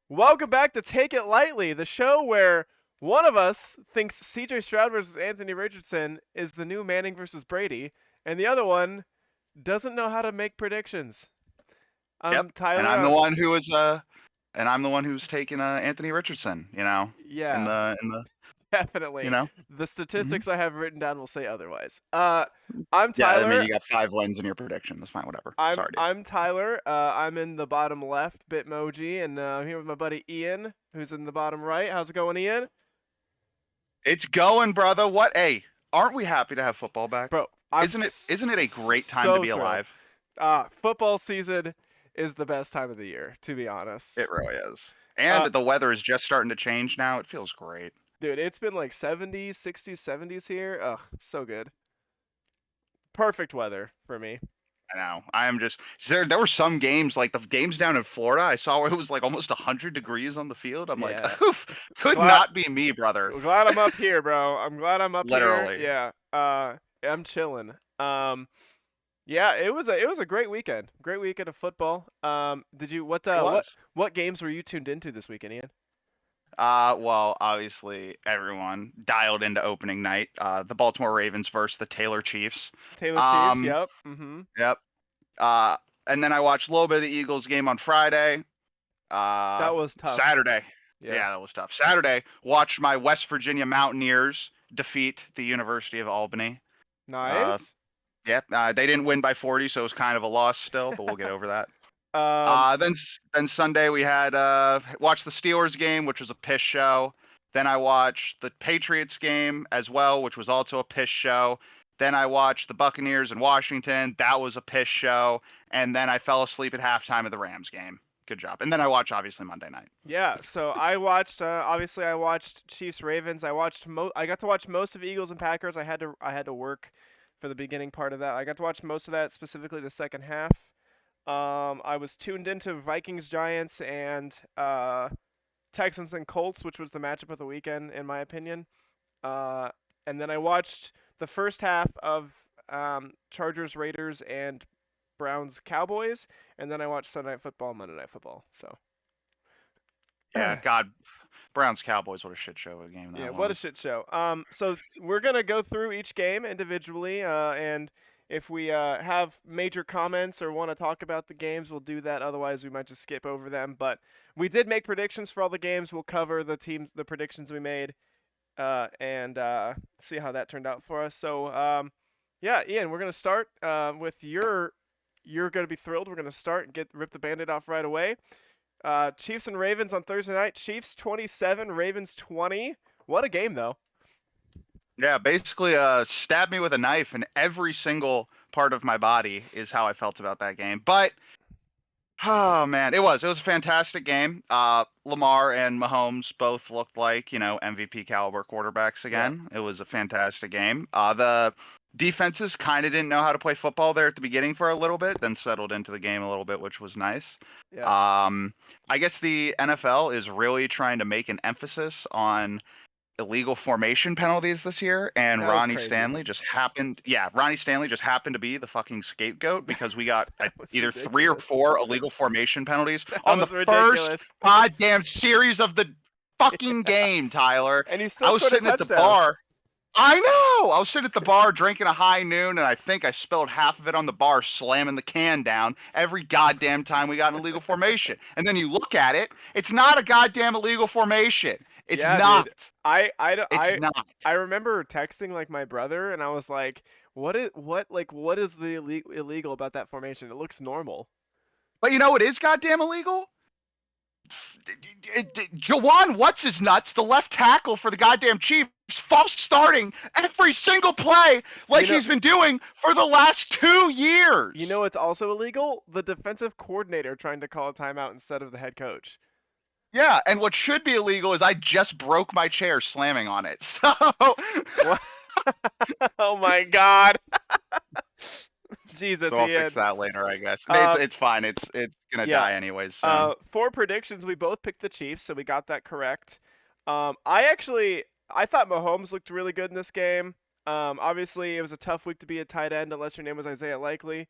Welcome back to Take It Lightly, the show where one of us thinks CJ Stroud versus Anthony Richardson is the new Manning versus Brady, and the other one doesn't know how to make predictions. I'm Yep, and Tyler. I'm the one who was and I'm the one who's taking Anthony Richardson. In Yeah, the you definitely. know. The hmm statistics I have written down will say otherwise. I'm Yeah, I mean Tyler. you got 5 wins in your prediction. That's fine. Whatever. I'm Sorry, dude. I'm Tyler. I'm in the bottom left, Bitmoji, and I'm here with my buddy Ian, who's in the bottom right. How's it going, Ian? It's going, brother. What? Hey, aren't we happy to have football back? Bro, I'm Isn't it a great time to so be thrilled. alive? Football season is the best time of the year, to be honest. It really is. And Uh, the weather is just starting to change now. It feels great. Dude, it's been like 70s, 60s, 70s here. Ugh, so good. Perfect weather for me. I know. I am just there were some games like the games down in Florida. I saw where it was like almost 100 degrees on the field. I'm like, Yeah. oof, could Glad not be me, brother. glad I'm up here, bro. I'm glad I'm up here. Literally. Yeah. I'm chilling. Yeah, it was a great weekend. Great weekend of football. Did you what It uh what was. what games were you tuned into this weekend, Ian? Well, obviously everyone dialed into opening night. The Baltimore Ravens versus the Taylor Chiefs. Taylor Chiefs, Um, yep. Mhm. yep. Uh, and then I watched a little bit of the Eagles game on Friday. That was tough. Saturday. Yeah. Yeah, that was tough. Saturday, watched my West Virginia Mountaineers defeat the University of Albany. Uh, Nice. yep. They didn't win by 40, so it was kind of a loss still, but we'll get over that. Um, Then Sunday we had watched the Steelers game, which was a piss show. Then I watched the Patriots game as well, which was also a piss show. Then I watched the Buccaneers in Washington. That was a piss show. And then I fell asleep at halftime of the Rams game. Good job. And then I watched obviously Monday night. yeah, so I watched obviously I watched Chiefs Ravens. I got to watch most of Eagles and Packers. I had to work for the beginning part of that. I got to watch most of that, specifically the second half. I was tuned into Vikings Giants and Texans and Colts, which was the matchup of the weekend in my opinion. Uh and then I watched the first half of Chargers Raiders and Browns Cowboys, and then I watched Sunday Night Football and Monday Night Football. So Yeah, God, Browns Cowboys, what a shit show of a game yeah, that what a was. shit show. So we're gonna go through each game individually, and if we have major comments or want to talk about the games, we'll do that. Otherwise, we might just skip over them. But we did make predictions for all the games. We'll cover the predictions we made, and see how that turned out for us. So, yeah, Ian, we're gonna start with your. You're gonna be thrilled. We're gonna start and rip the band-aid off right away. Chiefs and Ravens on Thursday night. Chiefs 27, Ravens 20. What a game, though. Yeah, basically, stabbed me with a knife in every single part of my body is how I felt about that game. But oh man, it was a fantastic game. Lamar and Mahomes both looked like MVP caliber quarterbacks Yeah, again. It was a fantastic game. The defenses kind of didn't know how to play football there at the beginning for a little bit, then settled into the game a little bit, which was nice. yeah. I guess the NFL is really trying to make an emphasis on illegal formation penalties this year, and That was crazy. Ronnie Stanley just happened to be the fucking scapegoat because we got That was either 3 or ridiculous. 4 illegal formation penalties That on the was first ridiculous. goddamn series of the fucking game, Tyler. And you still I was scored a sitting at the touchdown. bar. I know. I was sitting at the bar drinking a high noon, and I think I spilled half of it on the bar, slamming the can down every goddamn time we got an illegal formation. And then you look at it, it's not a goddamn illegal formation. It's Yeah, dude. not. I It's not. I remember texting like my brother, and I was like, what is the illegal about that formation? It looks normal. But you know what is goddamn illegal? Jawan what's his nuts, the left tackle for the goddamn Chiefs, false starting every single play like You know, he's been doing for the last 2 you years. know what's also illegal? The defensive coordinator trying to call a timeout instead of the head coach. Yeah, and what should be illegal is I just broke my chair slamming on it. So What? Oh my God. Jesus, so I'll fix Ian. that later, I guess. It's Uh, it's fine. It's gonna yeah. die anyways soon. For predictions, we both picked the Chiefs, so we got that correct. I thought Mahomes looked really good in this game. Obviously, it was a tough week to be a tight end unless your name was Isaiah Likely.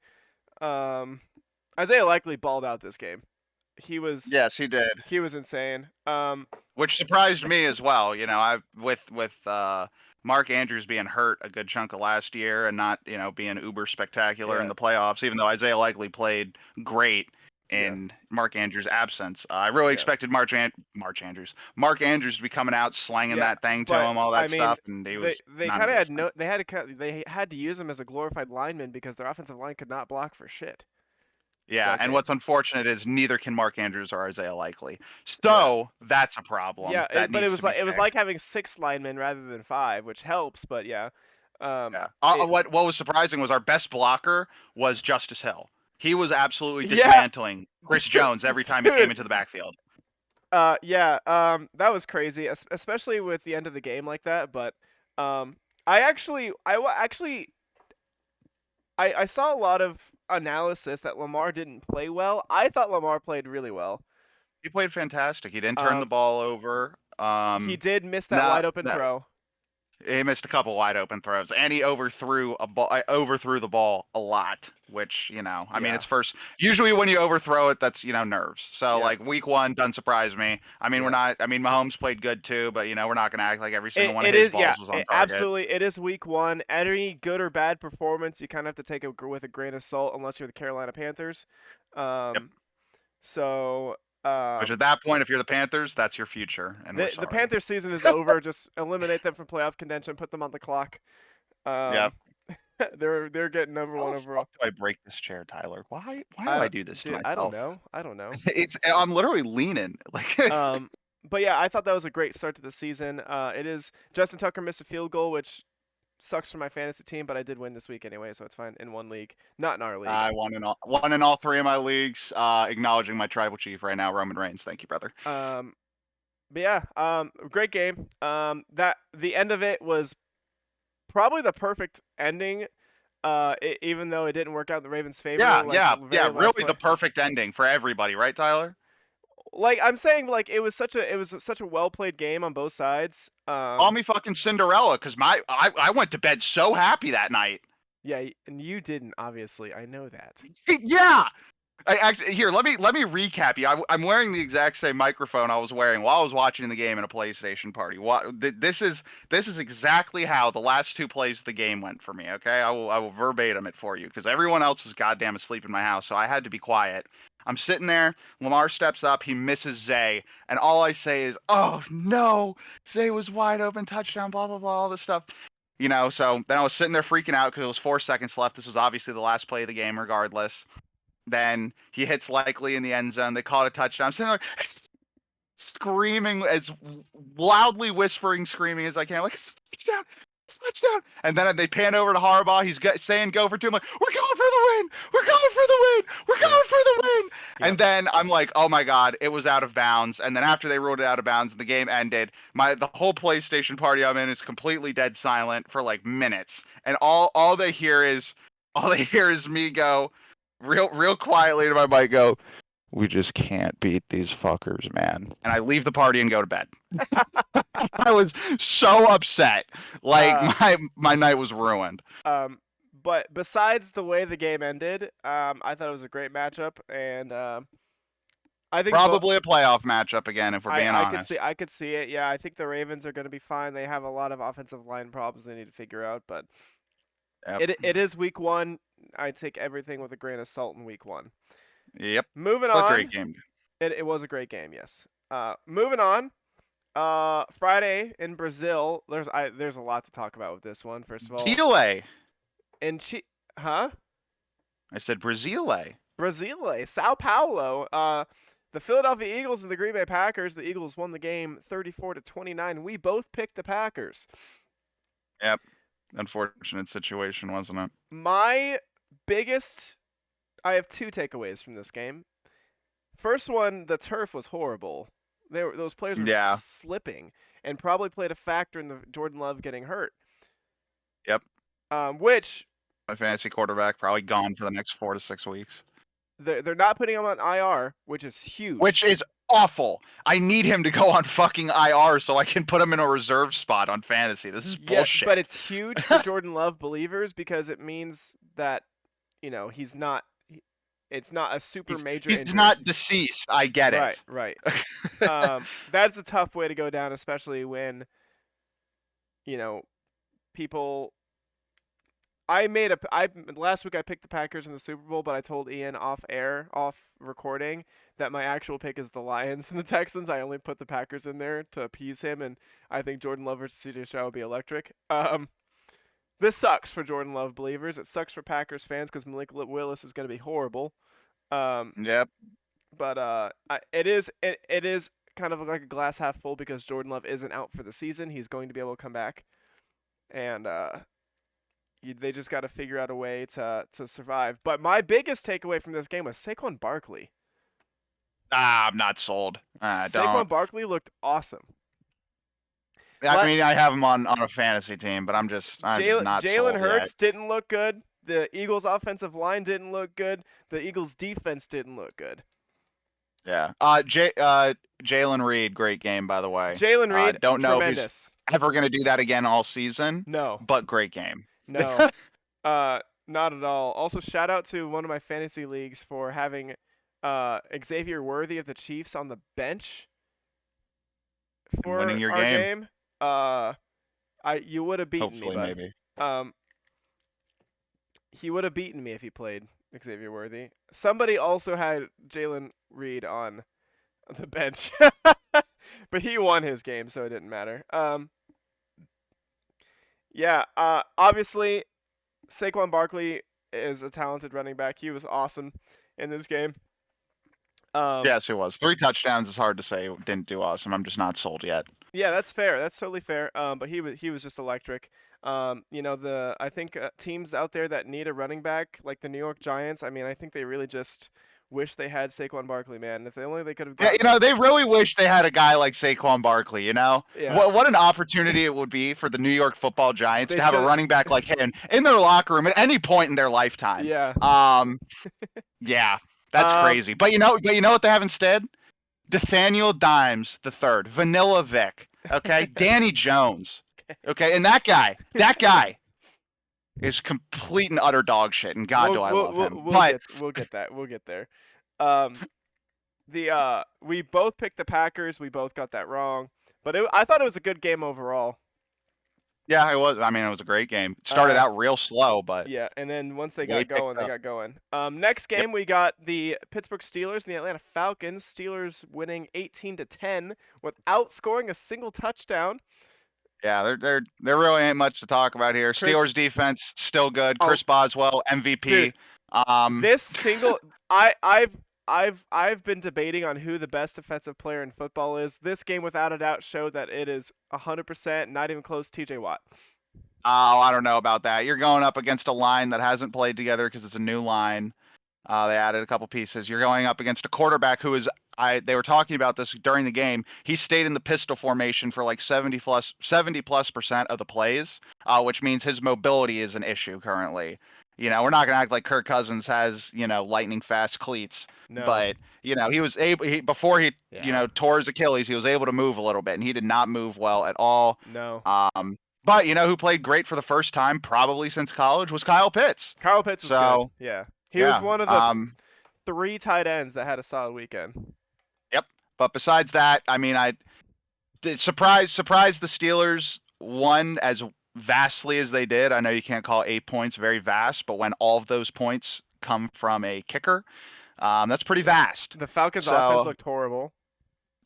Um, Isaiah Likely balled out this game. He was Yes, he did. he was insane. Which surprised me as well. I with Mark Andrews being hurt a good chunk of last year and not being uber spectacular in Yeah, the playoffs, even though Isaiah Likely played great yeah, in Mark Andrews' absence. I really yeah, expected Mark Andrews to be coming out slanging yeah. that thing to But him, all I that mean, stuff, and he they was they kind of had non-existent. no they had to use him as a glorified lineman because their offensive line could not block for shit Yeah, that and game. what's unfortunate is neither can Mark Andrews or Isaiah Likely. Yeah. So that's a problem Yeah, that but needs to be it was like fixed. having 6 linemen rather than 5, which helps. But yeah, Yeah. it What was surprising was our best blocker was Justice Hill. He was absolutely yeah, dismantling Chris Jones every time he came dude. into the backfield. Yeah, that was crazy, especially with the end of the game like that. But um, I saw a lot of analysis that Lamar didn't play well. I thought Lamar played really well. He played fantastic. He didn't turn the Um, ball over. he did miss that No, wide open no, throw. he missed a couple wide open throws, and he overthrew a ball. Overthrew the ball a lot, which I mean, Yeah, it's first. Usually, when you overthrow it, that's nerves. So yeah, like week one doesn't surprise me. I mean, we're yeah. not. I mean, Mahomes played good too, but we're not gonna act like every single one of It his is, yeah, balls was on target. absolutely. It is week 1. Any good or bad performance, you kind of have to take it with a grain of salt, unless you're the Carolina Panthers. Yep. Um, so Which at that point, if you're the Panthers, that's your future, and we're the sorry. Panthers season is over. Just eliminate them from playoff contention, put them on the clock. Yep. Um, they're getting number How one the fuck overall. do I break this chair, Tyler? Why do I I don't, do this to dude. I don't myself? know. I don't know. I'm literally leaning. Like Um, but yeah, I thought that was a great start to the season. It is Justin Tucker missed a field goal, which sucks for my fantasy team, but I did win this week anyway, so it's fine in one league, not in our league. I won in all three of my leagues. Acknowledging my tribal chief right now, Roman Reigns. Thank you, brother. Um, but yeah, great game. That the end of it was probably the perfect ending. Even though it didn't work out in the Ravens' favor, Yeah, like yeah, yeah. very last Really, the play. perfect ending for everybody, right, Tyler? Like I'm saying, like it was such a well played game on both sides. Call me fucking Cinderella, because I went to bed so happy that night. Yeah, and you didn't obviously. I know that. Yeah. Here, let me recap you. I'm wearing the exact same microphone I was wearing while I was watching the game in a PlayStation party. This is exactly how the last two plays of the game went for me. Okay, I will verbatim it for you because everyone else is goddamn asleep in my house, so I had to be quiet. I'm sitting there. Lamar steps up. He misses Zay, and all I say is, "Oh no, Zay was wide open, touchdown, blah blah blah, all this stuff." So then I was sitting there freaking out because it was 4 seconds left. This was obviously the last play of the game, regardless. Then he hits Likely in the end zone. They call it a touchdown. I'm sitting there like, screaming, as loudly whispering, screaming as I can, like, it's a touchdown, it's a touchdown. And then they pan over to Harbaugh. He's saying go for two. I'm like, we're going for the win. We're going for the win. We're Yeah. going for the win. Yep. And then I'm like, oh my God, it was out of bounds. And then after they ruled it out of bounds and the game ended, the whole PlayStation party I'm in is completely dead silent for like minutes. And all they hear is me go real quietly to my mic, go, we just can't beat these fuckers, man. And I leave the party and go to bed. I was so upset. Like Uh, my night was ruined. but besides the way the game ended, I thought it was a great matchup, and I think Probably a playoff matchup again, if we're being honest. I could see it. Yeah, I think the Ravens are going to be fine. They have a lot of offensive line problems they need to figure out, but Yep. it is week 1. I take everything with a grain of salt in week 1. Yep. Moving A on. great game. It was a great game, yes. Moving on. Friday in Brazil. There's a lot to talk about with this one. First of all, Chile. and huh? I said Brazile. Brasile, Sao Paulo. The Philadelphia Eagles and the Green Bay Packers. The Eagles won the game 34-29. We both picked the Packers. Yep. Unfortunate situation, wasn't it? My biggest I have 2 takeaways from this game. First one, the turf was horrible. Those players were Yeah. slipping and probably played a factor in the Jordan Love getting hurt. Yep. Which My fantasy quarterback probably gone for the next 4 to 6 weeks. they're not putting him on IR, which is huge. Which is awful. I need him to go on fucking IR so I can put him in a reserve spot on fantasy. This is bullshit. But it's huge for Jordan Love believers because it means that he's not. It's not a super major He's injury. not deceased. I get Right, it. right. That's a tough way to go down, especially when, you know, people. Last week I picked the Packers in the Super Bowl, but I told Ian off recording, that my actual pick is the Lions and the Texans. I only put the Packers in there to appease him, and I think Jordan Love versus CJ Stroud will be electric. This sucks for Jordan Love believers. It sucks for Packers fans because Malik Willis is going to be horrible. Um, Yep. but it is kind of like a glass half full because Jordan Love isn't out for the season. He's going to be able to come back, and they just got to figure out a way to survive. But my biggest takeaway from this game was Saquon Barkley. I'm not sold. I Saquon don't. Barkley looked awesome. I mean, I have him on a fantasy team, but I'm just not Jalen sold Hurts yet. didn't look good. The Eagles' offensive line didn't look good. The Eagles' defense didn't look good. Yeah. Jalen Reed, great game, by the way. Jalen Reed, don't know if tremendous. he's ever going to do that again all season, No, but great game. no, not at all. Also, shout out to one of my fantasy leagues for having Xavier Worthy of the Chiefs on the bench for winning your our game. You would have beaten Hopefully, me, but maybe. he would have beaten me if he played Xavier Worthy. Somebody also had Jalen Reed on the bench, but he won his game, so it didn't matter. Obviously, Saquon Barkley is a talented running back. He was awesome in this game. Yes, it was. 3 touchdowns is hard to say didn't do awesome. I'm just not sold yet. Yeah, that's fair. That's totally fair. But he was just electric. I think teams out there that need a running back, like the New York Giants, I mean, I think they really just wish they had Saquon Barkley, man. If they could have Yeah, gotten they really wish they had a guy like Saquon Barkley, Yeah. What an opportunity it would be for the New York Football Giants They to have a should- running back like him in their locker room at any point in their lifetime. Yeah. Yeah, that's crazy. But you know what they have instead? Nathaniel Dimes the third, Vanilla Vic, okay, Danny Jones, okay, and that guy is complete and utter dog shit, and God, do I love him. We'll get that. We'll get there. We both picked the Packers. We both got that wrong, but I thought it was a good game overall. Yeah, it was. I mean, it was a great game. It started out real slow, but yeah, and then once they really got going, they got going. Next game we got the Pittsburgh Steelers and the Atlanta Falcons. Steelers winning 18-10 without scoring a single touchdown. Yeah, there really ain't much to talk about here. Steelers defense still good. Chris Boswell MVP. Dude, this single I've been debating on who the best defensive player in football is. This game, without a doubt, showed that it is 100%, not even close, TJ Watt. Oh, I don't know about that. You're going up against a line that hasn't played together because it's a new line. They added a couple pieces. You're going up against a quarterback who is they were talking about this during the game. He stayed in the pistol formation for like 70+% of the plays, which means his mobility is an issue currently. We're not gonna act like Kirk Cousins has lightning fast cleats, No. but he was able. Before he tore his Achilles, he was able to move a little bit, and he did not move well at all. No. But who played great for the first time probably since college was Kyle Pitts. Kyle Pitts was good. Yeah. He was one of the 3 tight ends that had a solid weekend. Yep. But besides that, I mean, I did surprise the Steelers won as vastly as they did. I know you can't call 8 points very vast, but when all of those points come from a kicker, that's pretty vast. The Falcons' offense looked horrible.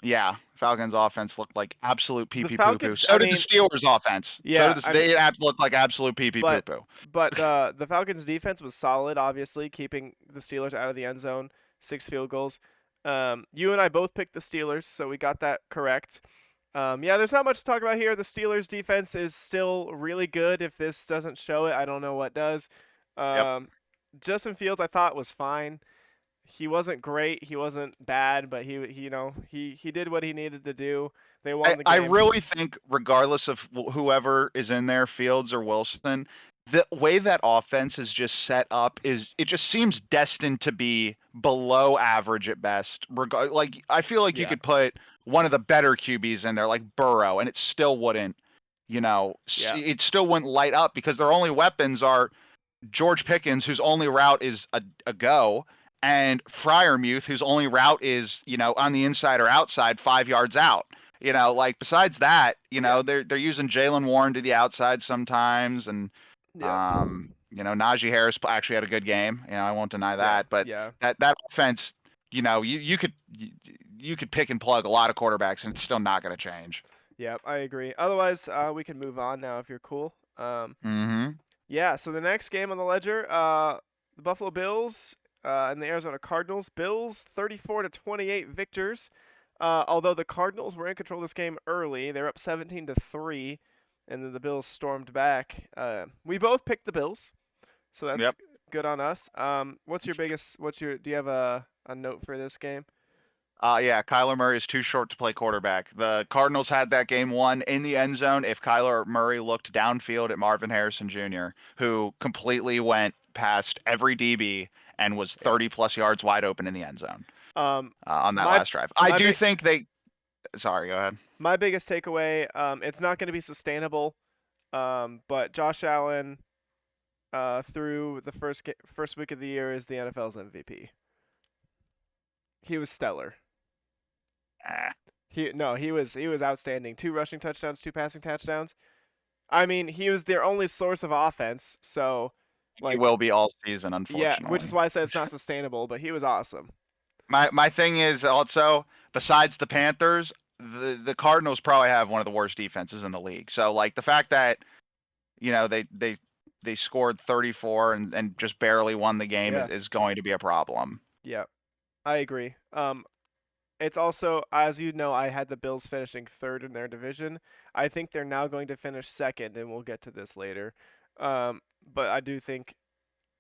Yeah, Falcons' offense looked like absolute pee-pee poo-poo. Falcons- So I did mean- the Steelers' offense. Yeah, They looked like absolute pee-pee poo-poo. But the Falcons' defense was solid, obviously, keeping the Steelers out of the end zone, 6 field goals. You and I both picked the Steelers, so we got that correct. There's not much to talk about here. The Steelers' defense is still really good. If this doesn't show it, I don't know what does. Justin Fields, I thought, was fine. He wasn't great. He wasn't bad, but he did what he needed to do. They won the game. I really think, regardless of whoever is in there, Fields or Wilson, the way that offense is just set up it just seems destined to be below average at best. I feel like you could put one of the better QBs in there, like Burrow, and it still wouldn't, it still wouldn't light up because their only weapons are George Pickens, whose only route is a go, and Fryermuth, whose only route is, on the inside or outside, 5 yards out. Like besides that, they're using Jalen Warren to the outside sometimes, and Yeah. Najee Harris actually had a good game. I won't deny Yeah. that, but Yeah. that offense, you could pick and plug a lot of quarterbacks, and it's still not going to change. Yeah, I agree. Otherwise, we can move on now if you're cool. Mm-hmm. Yeah, so the next game on the ledger, the Buffalo Bills and the Arizona Cardinals. Bills 34-28 victors. Although the Cardinals were in control of this game early, they're up 17-3, and then the Bills stormed back. We both picked the Bills, so that's Yep. good on us. Do you have a note for this game? Yeah, Kyler Murray is too short to play quarterback. The Cardinals had that game won in the end zone if Kyler Murray looked downfield at Marvin Harrison Jr., who completely went past every DB and was 30 plus yards wide open in the end zone on that My last drive. I my do big think they. Sorry, go ahead. my biggest takeaway, it's not going to be sustainable. But Josh Allen, through the first week of the year, is the NFL's MVP. He was stellar. Ah, He was outstanding. 2 rushing touchdowns, 2 passing touchdowns. I mean, he was their only source of offense. So, he like, will be all season, yeah, which is unfortunately. why I said it's not sustainable. But he was awesome. My thing is also, besides the Panthers, the Cardinals probably have one of the worst defenses in the league. So like the fact that they scored 34 and just barely won the game Yeah, is going to be a problem. yeah, I agree. It's also, as you know, I had the Bills finishing 3rd in their division. I think they're now going to finish 2nd, and we'll get to this later. But I do think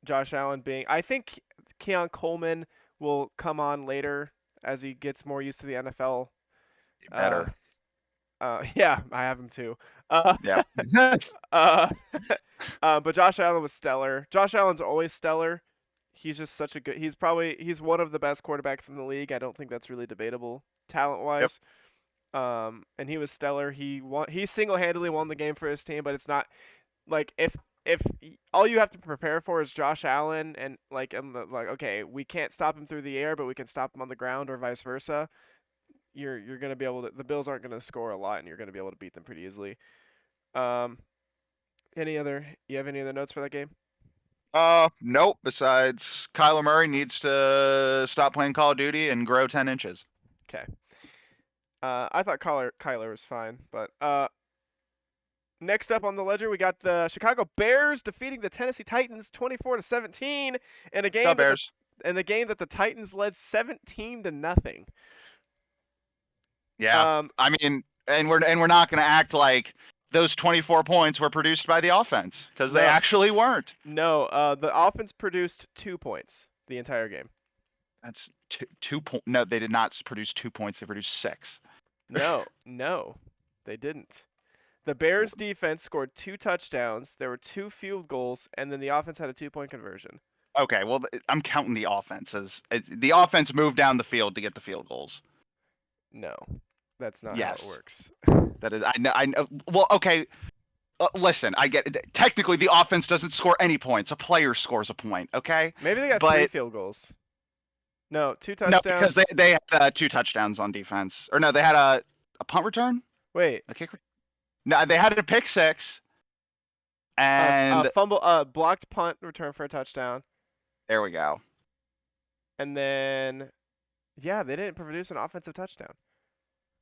Josh Allen I think Keon Coleman will come on later as he gets more used to the NFL. Uh, Better. yeah, I have him too. Uh, Yeah. uh, but Josh Allen was stellar. Josh Allen's always stellar. He's just such a good. He's one of the best quarterbacks in the league. I don't think that's really debatable talent Yep. wise. And he was stellar. He single handedly won the game for his team. But it's not like if all you have to prepare for is Josh Allen and okay, we can't stop him through the air, but we can stop him on the ground or vice versa. You're gonna be able to. The Bills aren't gonna score a lot, and you're gonna be able to beat them pretty easily. Um, You have any other notes for that game? Nope. Besides, Kyler Murray needs to stop playing Call of Duty and grow 10 inches. Okay. I thought Kyler was fine, but next up on the ledger, we got the Chicago Bears defeating the Tennessee Titans 24-17 in a game Bears. in the game that the Titans led 17-0. Yeah. I mean, and we're not going to act like those 24 points were produced by the offense, because they actually weren't. No, the offense produced 2 points the entire game. That's two points. No, they did not produce 2 points. They produced 6. No, they didn't. The Bears defense scored 2 touchdowns. There were 2 field goals, and then the offense had a 2-point conversion. Okay, well, I'm counting the offense as the offense moved down the field to get the field goals. No, that's not how it works. That is, I know. Well, okay. Listen, I get it. Technically, the offense doesn't score any points. A player scores a point. Okay. Maybe they got 3 field goals. No, 2 touchdowns. No, because they had 2 touchdowns on defense. Or no, they had a punt return. Wait. A kick. No, they had a pick 6. And a fumble, blocked punt return for a touchdown. There we go. And then, yeah, they didn't produce an offensive touchdown.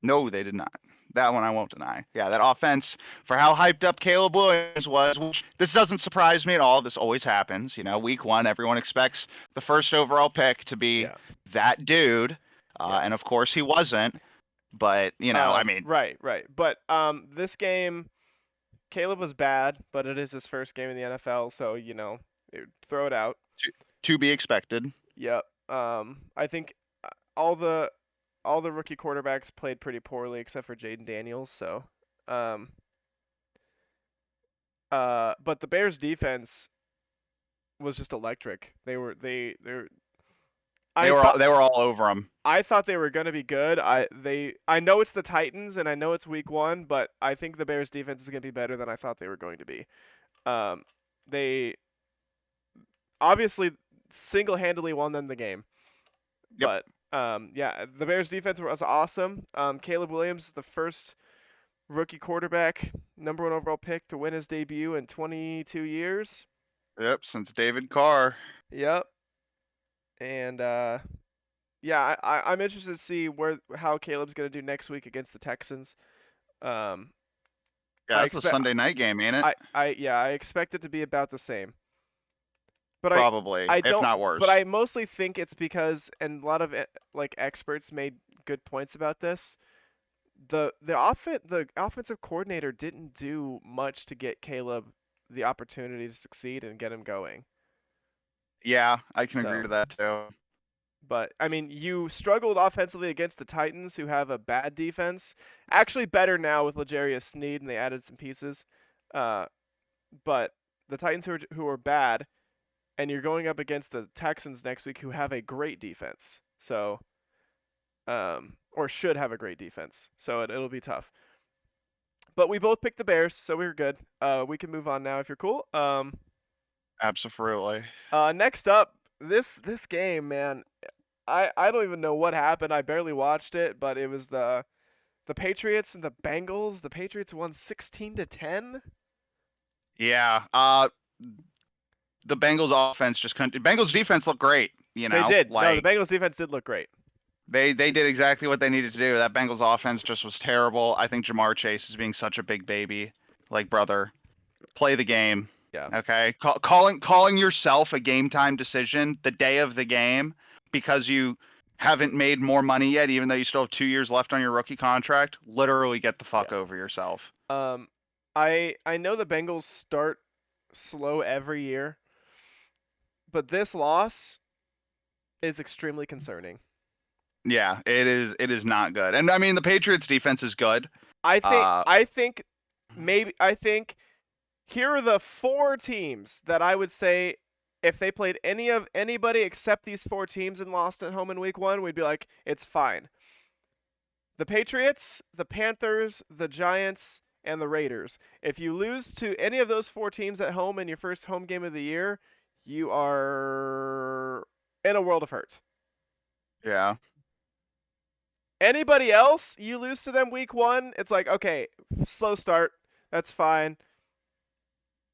No, they did not. That one I won't deny. Yeah, that offense, for how hyped up Caleb Williams was, which this doesn't surprise me at all. This always happens. Week 1, everyone expects the first overall pick to be that dude. And of course he wasn't. But, I mean. Right. But this game, Caleb was bad, but it is his first game in the NFL. So, throw it out. To be expected. Yep. I think all the rookie quarterbacks played pretty poorly except for Jaden Daniels. So, but the Bears defense was just electric. They were all over them. I thought they were gonna be good. I know it's the Titans and I know it's week 1, but I think the Bears defense is gonna be better than I thought they were going to be. They obviously single-handedly won them the game. Yep. But yeah, the Bears defense was awesome. Caleb Williams, the first rookie quarterback, number 1 overall pick to win his debut in 22 years. Yep. Since David Carr. Yep. And yeah, I'm interested to see how Caleb's gonna do next week against the Texans. Yeah, I that's the expect Sunday night game, ain't it? I expect it to be about the same. But Probably, I if don't. not worse. But I mostly think it's because, and a lot of like experts made good points about this. The offensive coordinator didn't do much to get Caleb the opportunity to succeed and get him going. Yeah, I can agree So, with that too. but I mean, you struggled offensively against the Titans, who have a bad defense. Actually, better now with L'Jarius Sneed, and they added some pieces. But the Titans who are bad, and you're going up against the Texans next week, who have a great defense. So, or should have a great defense. So it'll be tough. But we both picked the Bears, so we were good. We can move on now if you're cool. Absolutely. Next up, this game, man. I don't even know what happened. I barely watched it, but it was the Patriots and the Bengals. The Patriots won 16-10. Yeah. The Bengals offense just couldn't. Bengals defense looked great. You know, They did. No, Like the Bengals defense did look great. they did exactly what they needed to do. That Bengals offense just was terrible. I think Jamar Chase is being such a big baby. Like, brother, play the game. Yeah. Okay. Calling yourself a game time decision the day of the game because you haven't made more money yet, even though you still have 2 years left on your rookie contract. Literally, get the fuck over yourself. I know the Bengals start slow every year, but this loss is extremely concerning. Yeah, it is. It is not good. And I mean, the Patriots defense is good. I think here are the 4 teams that I would say if they played anybody except these 4 teams and lost at home in week 1, we'd be like, it's fine. The Patriots, the Panthers, the Giants, and the Raiders. If you lose to any of those 4 teams at home in your first home game of the year, you are in a world of hurt. Yeah. Anybody else, you lose to them week 1, it's like, okay, slow start. That's fine.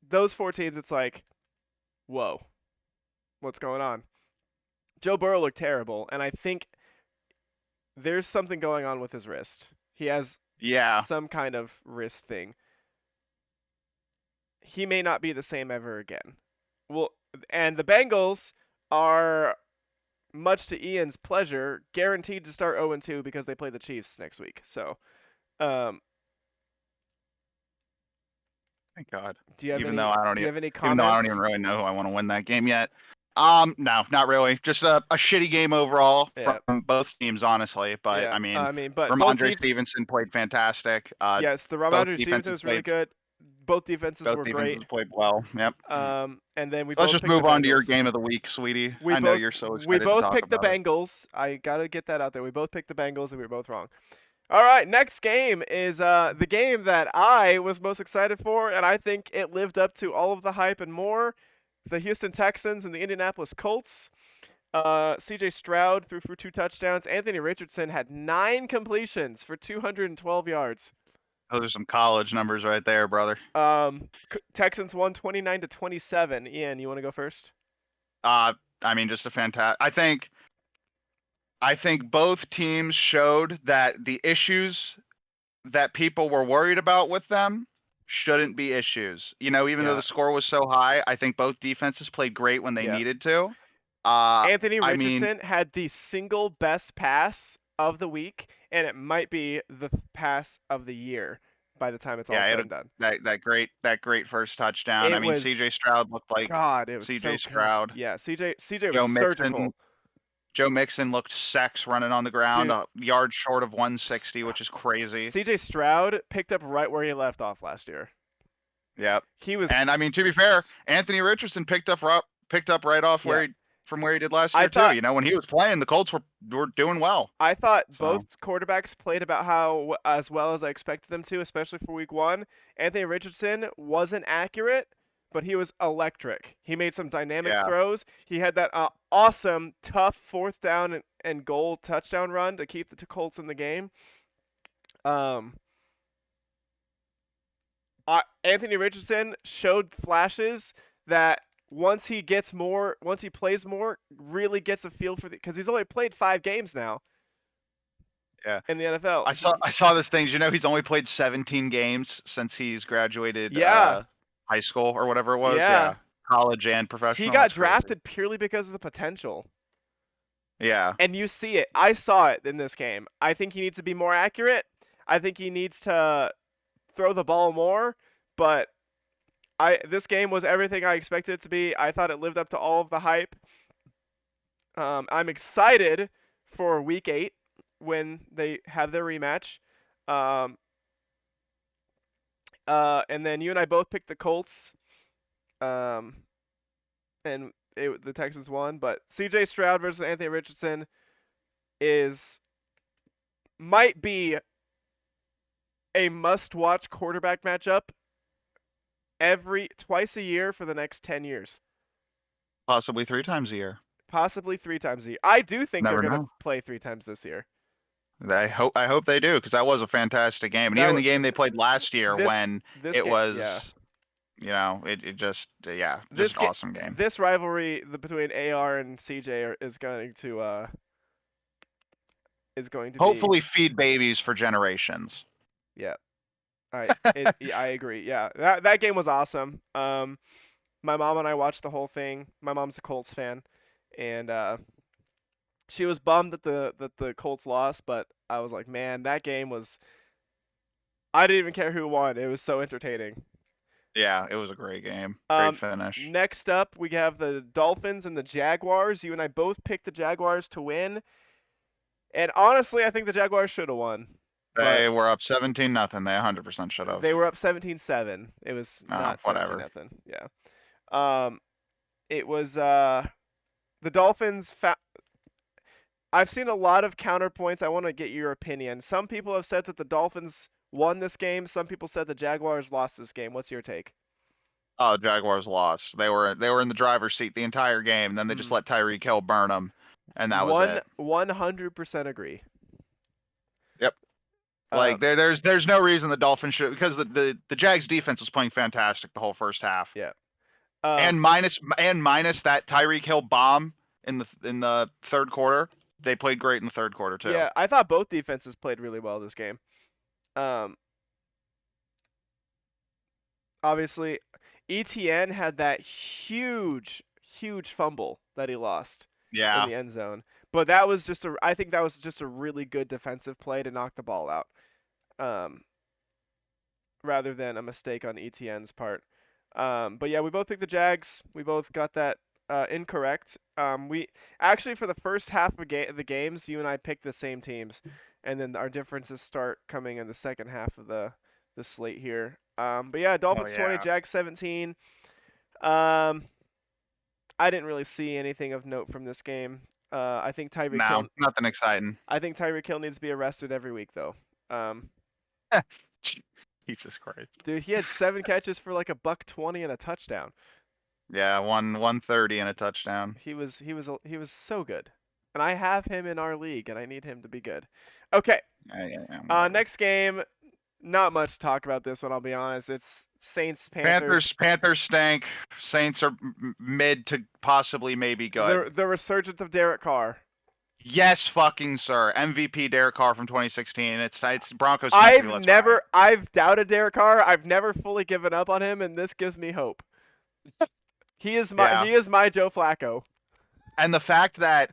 Those 4 teams, it's like, whoa, what's going on? Joe Burrow looked terrible, and I think there's something going on with his wrist. He has some kind of wrist thing. He may not be the same ever again. Well, and the Bengals are, much to Ian's pleasure, guaranteed to start 0-2 because they play the Chiefs next week. So, thank God. Do you have even any? though I don't do you even, have any even comments? though I don't even really know who I want to win that game yet. No, not really. Just a shitty game overall from both teams, honestly. But Yeah. I mean, but Ramondre Stevenson played fantastic. yes, the Ramondre Stevenson was really good. Both defenses were great. Played well. Yep. And then let's just move on to your game of the week, sweetie. I know you're so excited. We both to talk picked the about Bengals. I gotta get that out there. We both picked the Bengals, and we were both wrong. All right, next game is the game that I was most excited for, and I think it lived up to all of the hype and more. The Houston Texans and the Indianapolis Colts. C.J. Stroud threw for 2 touchdowns. Anthony Richardson had 9 completions for 212 yards. Those are some college numbers right there, brother. Texans won 29-27. Ian, you want to go first? I mean, just a fantastic. I think both teams showed that the issues that people were worried about with them shouldn't be issues. You know, even though the score was so high, I think both defenses played great when they needed to. Anthony Richardson had the single best pass of the week, and it might be the pass of the year by the time it's all said and done. That great first touchdown. CJ Stroud looked like CJ Stroud. Yeah, CJ was surgical. Joe Mixon looked sex running on the ground, a yard short of 160, which is crazy. CJ Stroud picked up right where he left off last year. Yep. He was, and I mean, to be fair, Anthony Richardson picked up right off from where he did last year too. You know, when he was playing, the Colts were doing well. I thought both quarterbacks played about as well as I expected them to, especially for week 1. Anthony Richardson wasn't accurate, but he was electric. He made some dynamic Yeah. throws. He had that awesome, tough fourth down and goal touchdown run to keep the Colts in the game. Anthony Richardson showed flashes that once he plays more, really gets a feel for because he's only played 5 games now. Yeah. In the NFL. I saw this thing. Did you know he's only played 17 games since he's graduated Yeah. high school or whatever it was? Yeah. College and professional. He got That's crazy. drafted purely because of the potential. Yeah. And you see it. I saw it in this game. I think he needs to be more accurate. I think he needs to throw the ball more, but this game was everything I expected it to be. I thought it lived up to all of the hype. I'm excited for week 8 when they have their rematch. And then you and I both picked the Colts. And the Texans won, but C.J. Stroud versus Anthony Richardson might be a must-watch quarterback matchup twice a year for the next 10 years. Possibly 3 times a year. Possibly 3 times a year. I do think Never they're going know. to play 3 times this year. I hope they do, because that was a fantastic game, and even the game they played last year it just awesome game. This rivalry between AR and CJ is going to hopefully feed babies for generations. Yeah. I agree. Yeah. That game was awesome. My mom and I watched the whole thing. My mom's a Colts fan, and she was bummed that the Colts lost, but I was like, man, that game was. I didn't even care who won. It was so entertaining. Yeah, it was a great game. Great finish. Next up, we have the Dolphins and the Jaguars. You and I both picked the Jaguars to win. And honestly, I think the Jaguars should have won. They were up 17-0. They 100% should have. They were up 17-7. It was not 17-0. Yeah. It was the Dolphins. I've seen a lot of counterpoints. I want to get your opinion. Some people have said that the Dolphins won this game. Some people said the Jaguars lost this game. What's your take? Oh, Jaguars lost. They were in the driver's seat the entire game. Then they just let Tyreek Hill burn them, and that was it. 100% agree. Yep. Like there's no reason the Dolphins should, because the Jags defense was playing fantastic the whole first half. Yeah. And minus that Tyreek Hill bomb in the third quarter, they played great in the third quarter too. Yeah, I thought both defenses played really well this game. Obviously, ETN had that huge fumble that he lost in the end zone. But I think that was just a really good defensive play to knock the ball out. Rather than a mistake on ETN's part. But yeah, we both picked the Jags. We both got that incorrect. We actually, for the first half of the games, you and I picked the same teams, and then our differences start coming in the second half of the slate here. But yeah, Dolphins 20, Jags 17. I didn't really see anything of note from this game. I think Tyreek Hill. Nothing exciting. I think Tyreek Hill needs to be arrested every week, though. Jesus Christ, dude! He had 7 catches for like $120 and a touchdown. Yeah, 130 and a touchdown. He was so good, and I have him in our league, and I need him to be good. Okay. Next game. Not much to talk about this one. I'll be honest. It's Saints Panthers. Panthers stank. Saints are mid to possibly maybe good. The resurgence of Derek Carr. Yes, fucking sir. MVP Derek Carr from 2016. It's Broncos. I've doubted Derek Carr. I've never fully given up on him, and this gives me hope. He is my Joe Flacco. And the fact that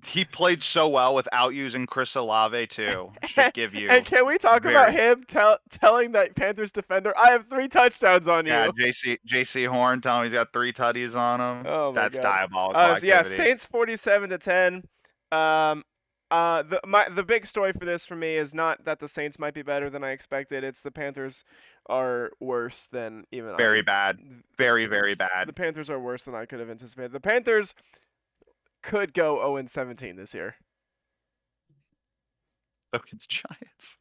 he played so well without using Chris Olave too should give you. And can we talk about him telling that Panthers defender, "I have 3 touchdowns on you"? Yeah, JC Horn telling him he's got 3 tutties on him. Oh my That's God. diabolical activity. Saints 47-10. The big story for this for me is not that the Saints might be better than I expected. It's the Panthers are worse than even very bad. Very, very bad. The Panthers are worse than I could have anticipated. The Panthers could go 0-17 this year. Look, it's Giants.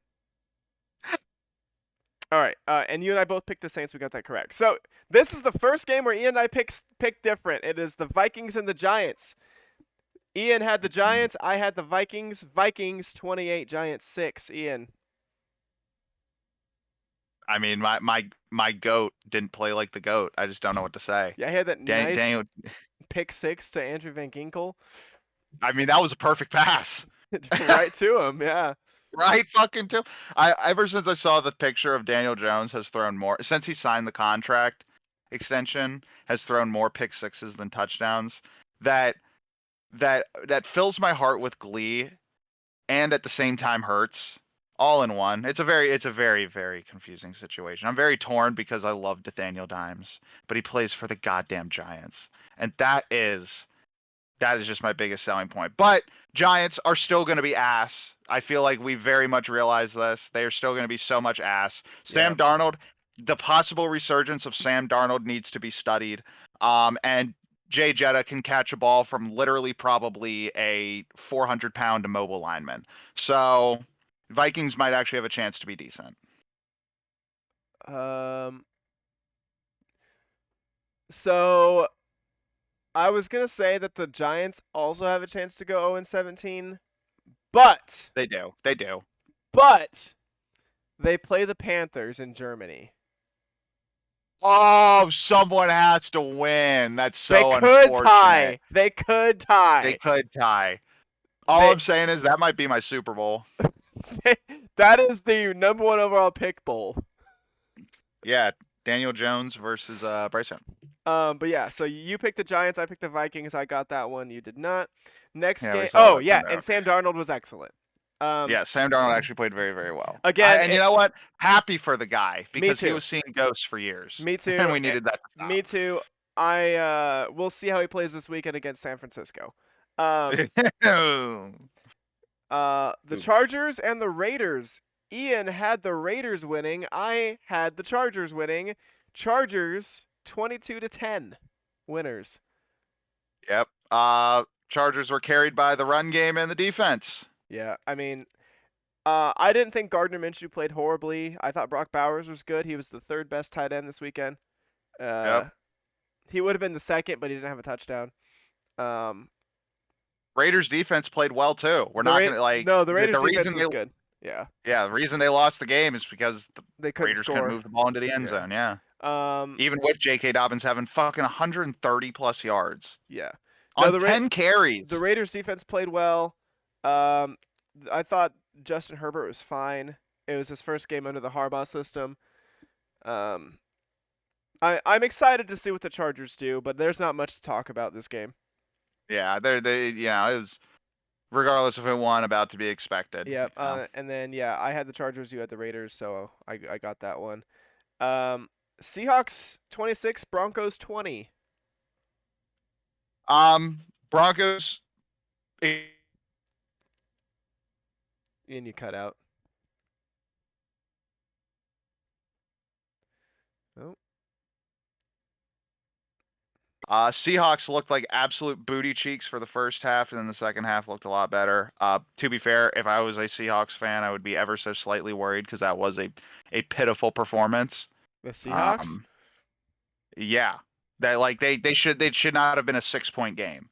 All right, and you and I both picked the Saints. We got that correct. So this is the first game where Ian and I picked different. It is the Vikings and the Giants. Ian had the Giants. I had the Vikings. Vikings 28, Giants 6. Ian. I mean, my goat didn't play like the goat. I just don't know what to say. Yeah, I had that nice Daniel, pick 6 to Andrew Van Ginkel. I mean, that was a perfect pass. Right to him, yeah. Right fucking to. I ever since I saw the picture of Daniel Jones has thrown more since he signed the contract extension, has thrown more pick sixes than touchdowns. That that fills my heart with glee and at the same time hurts all in one. It's a very very confusing situation. I'm very torn because I love Nathaniel Dimes, but he plays for the goddamn Giants. And that is just my biggest selling point. But Giants are still going to be ass. I feel like we very much realize this. They are still going to be so much ass. Sam Darnold, the possible resurgence of Sam Darnold needs to be studied. And Jay Jetta can catch a ball from literally probably a 400-pound immobile lineman. So Vikings might actually have a chance to be decent. So I was gonna say that the Giants also have a chance to go 0-17, but They do. They do. but they play the Panthers in Germany. Oh, someone has to win. That's so They could unfortunate. tie. They could tie. They could tie. All I'm saying is that might be my Super Bowl. That is the number 1 overall pick bowl. Yeah, Daniel Jones versus Bryce Young. But yeah, so you picked the Giants, I picked the Vikings. I got that one. You did not. Next Yeah, game. we saw that Yeah, come and out. Sam Darnold was excellent. Yeah, Sam Darnold actually played very, very well. Again, and you know what? Happy for the guy because he too. was seeing ghosts for years. Me too. And we needed that to stop. Me too. We'll see how he plays this weekend against San Francisco. The Chargers and the Raiders. Ian had the Raiders winning. I had the Chargers winning. Chargers 22-10 winners. Yep. Chargers were carried by the run game and the defense. Yeah, I mean, I didn't think Gardner Minshew played horribly. I thought Brock Bowers was good. He was the 3rd best tight end this weekend. Yep. He would have been the 2nd, but he didn't have a touchdown. Raiders defense played well too. We're not gonna like. No, the Raiders the defense reason was good. Yeah. Yeah, the reason they lost the game is because the couldn't Raiders score. couldn't move the ball into the end zone. Yeah. Even with J.K. Dobbins having fucking 130 plus yards. Yeah. On 10 carries. The Raiders defense played well. I thought Justin Herbert was fine. It was his first game under the Harbaugh system. I'm excited to see what the Chargers do, but there's not much to talk about this game. Yeah, it was regardless if it won, about to be expected. Yep. And then I had the Chargers, you had the Raiders, so I got that one. Seahawks 26, Broncos 20. Broncos. And you cut out. Oh. Seahawks looked like absolute booty cheeks for the first half, and then the second half looked a lot better. To be fair, if I was a Seahawks fan, I would be ever so slightly worried because that was a pitiful performance. The Seahawks? Yeah. That they should not have been a 6-point game.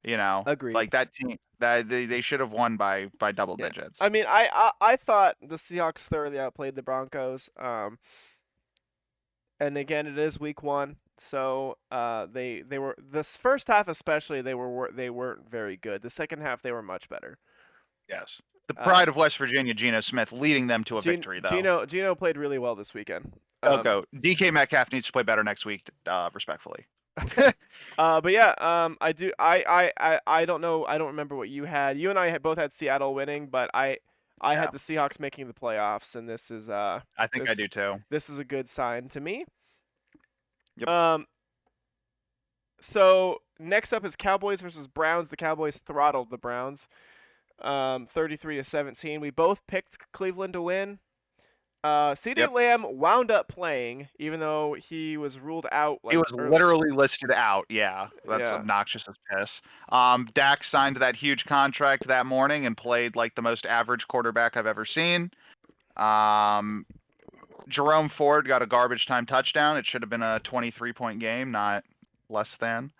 You know? Agreed. Like that team that they should have won by double digits. I mean, I thought the Seahawks thoroughly outplayed the Broncos. And again, it is week 1. So they were this first half especially they weren't very good. The second half they were much better. Yes. The pride of West Virginia, Geno Smith, leading them to a victory though. Geno played really well this weekend. Go. DK Metcalf needs to play better next week, respectfully. But yeah, I don't know. I don't remember what you had. You and I both had Seattle winning, but I had the Seahawks making the playoffs, and this is I think I do too. This is a good sign to me. Yep. So next up is Cowboys versus Browns. The Cowboys throttled the Browns, 33-17. We both picked Cleveland to win. CeeDee Lamb wound up playing, even though he was ruled out. He was literally listed out. Yeah, that's obnoxious as piss. Dak signed that huge contract that morning and played like the most average quarterback I've ever seen. Jerome Ford got a garbage time touchdown. It should have been a 23-point game, not less than.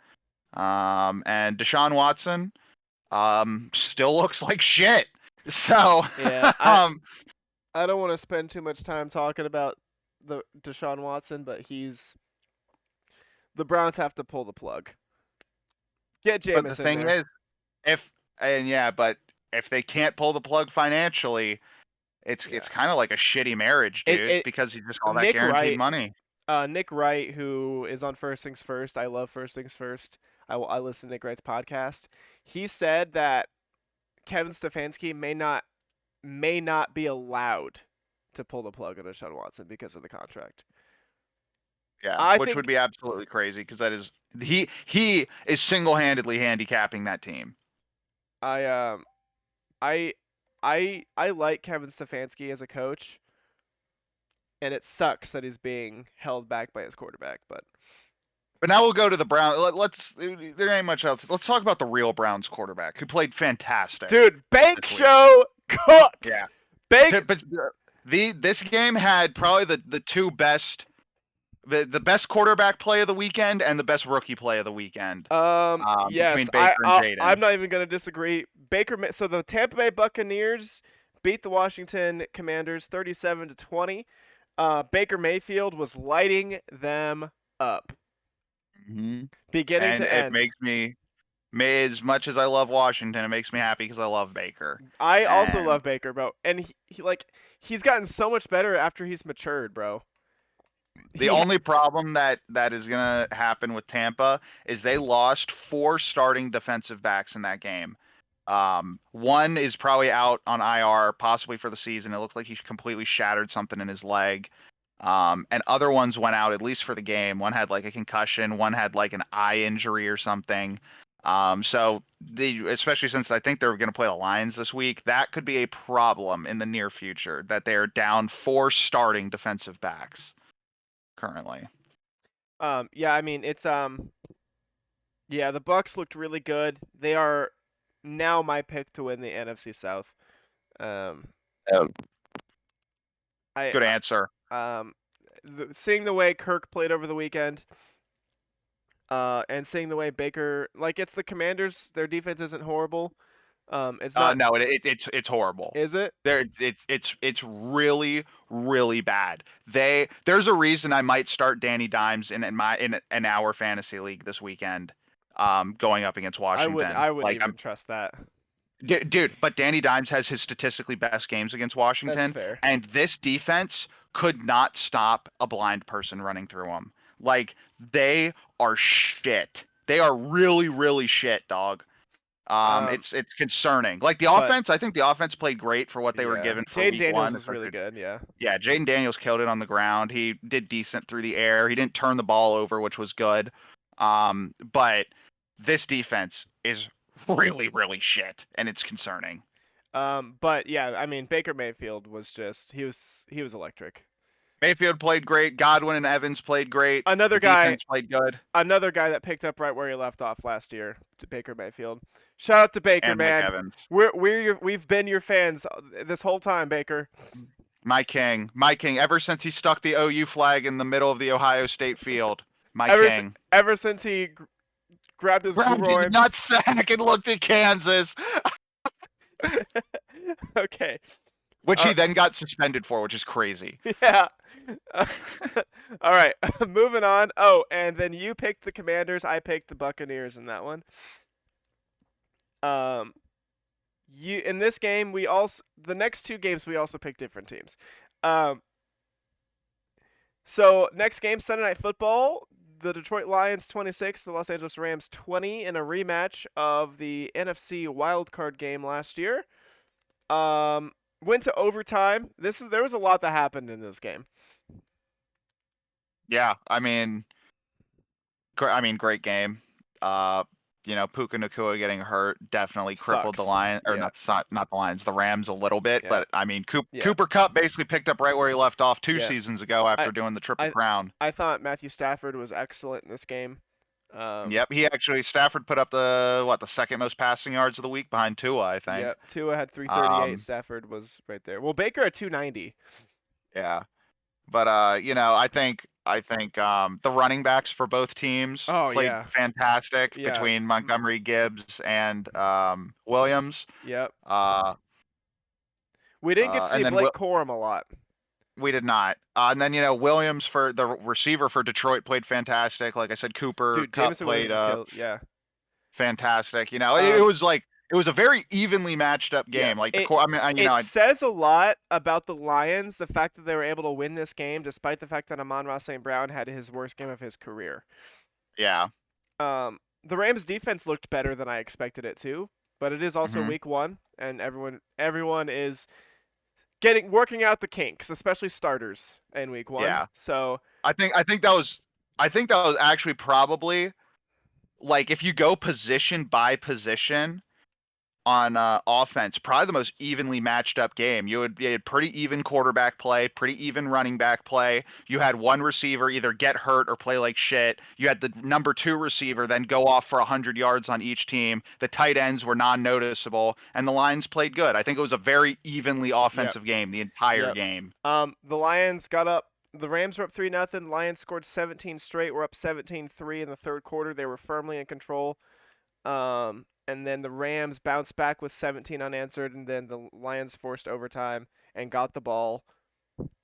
And Deshaun Watson still looks like shit. So Yeah, um, I don't want to spend too much time talking about the Deshaun Watson, but the Browns have to pull the plug. Get but the Jameis in thing there. is, but if they can't pull the plug financially, it's Yeah. kind of like a shitty marriage, dude, because you just all that Nick guaranteed Wright, money. Nick Wright, who is on First Things First. I love First Things First. I listen to Nick Wright's podcast. He said that Kevin Stefanski may not be allowed to pull the plug on Deshaun Watson because of the contract. Yeah, I which would think be absolutely crazy because that is he is single-handedly handicapping that team. I I like Kevin Stefanski as a coach, and it sucks that he's being held back by his quarterback. But Now we'll go to the Browns. There ain't much else. Let's talk about the real Browns quarterback who played fantastic. dude, Bank this week. Show cooked. Yeah. Bank. But this game had probably the two best, the best quarterback play of the weekend and the best rookie play of the weekend. Yes, Between Baker and Jaden. I'm not even gonna disagree. So the Tampa Bay Buccaneers beat the Washington Commanders 37-20. Baker Mayfield was lighting them up, beginning And to it end. makes me, as much as I love Washington, it makes me happy because I love Baker. I also love Baker, bro, and he's gotten so much better after he's matured, bro. The only problem that is gonna happen with Tampa is they lost 4 starting defensive backs in that game. One is probably out on IR, possibly for the season. It looks like he completely shattered something in his leg. And other ones went out at least for the game. One had like a concussion. One had like an eye injury or something. So especially since I think they're going to play the Lions this week, that could be a problem in the near future that they're down 4 starting defensive backs currently. Yeah, I mean it's yeah, the Bucks looked really good. They are now my pick to win the NFC South. Um, Good answer. Seeing the way Kirk played over the weekend, and seeing the way Baker, like it's the Commanders, their defense isn't horrible. It's not. No, it's horrible. Is it? It's really really bad. There's a reason I might start Danny Dimes in our fantasy league this weekend, going up against Washington. I wouldn't even trust that. Dude, but Danny Dimes has his statistically best games against Washington. That's fair. And this defense could not stop a blind person running through them. Like, they are shit. They are really, really shit, dog. It's concerning. Like the offense, I think the offense played great for what they were given for Jayden week Daniels 1. was really good, yeah. Yeah, Jaden Daniels killed it on the ground. He did decent through the air. He didn't turn the ball over, which was good. But this defense is really, really shit, and it's concerning. But yeah, I mean Baker Mayfield was just he was electric. Mayfield played great. Godwin and Evans played great. Another the guy defense played good. Another guy that picked up right where he left off last year, to Baker Mayfield. Shout out to Baker, and man. Mike Evans. We've been your fans this whole time, Baker. My king. Ever since he stuck the OU flag in the middle of the Ohio State field, king. Ever since he grabbed his groin. His nutsack and looked at Kansas. Okay. Which he then got suspended for, which is crazy. Yeah. All right, moving on. Oh, and then you picked the Commanders. I picked the Buccaneers in that one. You in this game the next 2 games we also picked different teams. So next game, Sunday Night Football, the Detroit Lions 26, the Los Angeles Rams 20 in a rematch of the NFC wildcard game last year. Went to overtime. There was a lot that happened in this game. Yeah, I mean, great game. Puka Nacua getting hurt definitely crippled the Lions, or not the Lions, the Rams a little bit. Yeah. But I mean, Cooper Kupp basically picked up right where he left off 2 seasons ago after doing the Triple Crown. I thought Matthew Stafford was excellent in this game. Yep, Stafford put up the second most passing yards of the week behind Tua, I think. Yep, Tua had 338. Stafford was right there. Well, Baker at 290. Yeah. But I think the running backs for both teams Oh played yeah, fantastic yeah, between Montgomery, Gibbs, and Williams. yep. Uh, We didn't get to see and then Blake Corum a lot. we did not. And then Williams for the receiver for Detroit played fantastic. Like I said, Cooper Dude, Cup Jameson Williams played was killed. Yeah. fantastic. It Um, was like it was a very evenly matched up yeah. game. Like the It core. I mean, it says a lot about the Lions, the fact that they were able to win this game, despite the fact that Amon-Ra St. Brown had his worst game of his career. yeah. The Rams defense looked better than I expected it to, but it is also hmm week 1, and everyone is working out the kinks, especially starters in week 1. Yeah. So I think that was actually probably like if you go position by position on offense, probably the most evenly matched up game. You had pretty even quarterback play, pretty even running back play. You had one receiver either get hurt or play like shit. You had the number 2 receiver then go off for 100 yards on each team. The tight ends were non-noticeable, and the Lions played good. I think it was a very evenly yep, offensive game the entire yep. game. The Lions got up. The Rams were up 3-0. Lions scored 17 straight. We're up 17-3 in the third quarter. They were firmly in control. And then the Rams bounced back with 17 unanswered, and then the Lions forced overtime and got the ball